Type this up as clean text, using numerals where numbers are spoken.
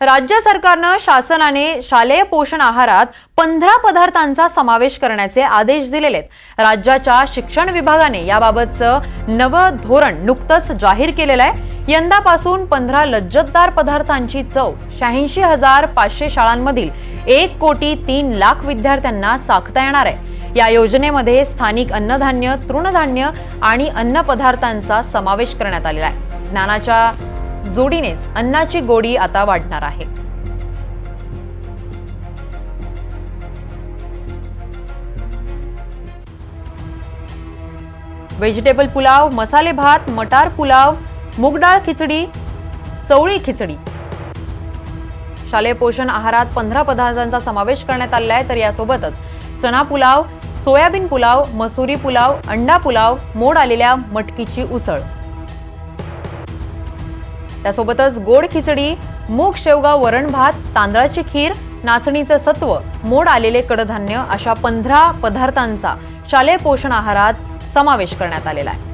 राज्य सरकारनं शासनाने शालेय पोषण आहारात 15 पदार्थांचा समावेश करण्याचे आदेश दिलेले आहेत। राज्याच्या शिक्षण विभागाने याबाबतचं नवं धोरण नुकतंच जाहीर केलेलं आहे। यंदापासून 15 लज्जतदार पदार्थांची चव 86,500 शाळांमधील 1,03,00,000 विद्यार्थ्यांना चाखता येणार आहे। या योजनेमध्ये स्थानिक अन्नधान्य, तृणधान्य आणि अन्न पदार्थांचा समावेश करण्यात आलेला आहे। ज्ञानाच्या जोडीनेच अन्नाची गोडी आता वाढणार आहे। व्हेजिटेबल पुलाव, मसाले भात, मटार पुलाव, मूग डाळ खिचडी, चवळी खिचडी शालेय पोषण आहारात 15 पदार्थांचा समावेश करण्यात आलेला आहे। तर यासोबतच चना पुलाव, सोयाबीन पुलाव, मसुरी पुलाव, अंडा पुलाव, मोड आलेल्या मटकीची उसळ, त्यासोबतच गोड खिचडी, मूग शेवगा वरण भात, तांदळाची खीर, नाचणीचं सत्व, मोड आलेले कडधान्य अशा 15 पदार्थांचा शालेय पोषण आहारात समावेश करण्यात आलेला आहे।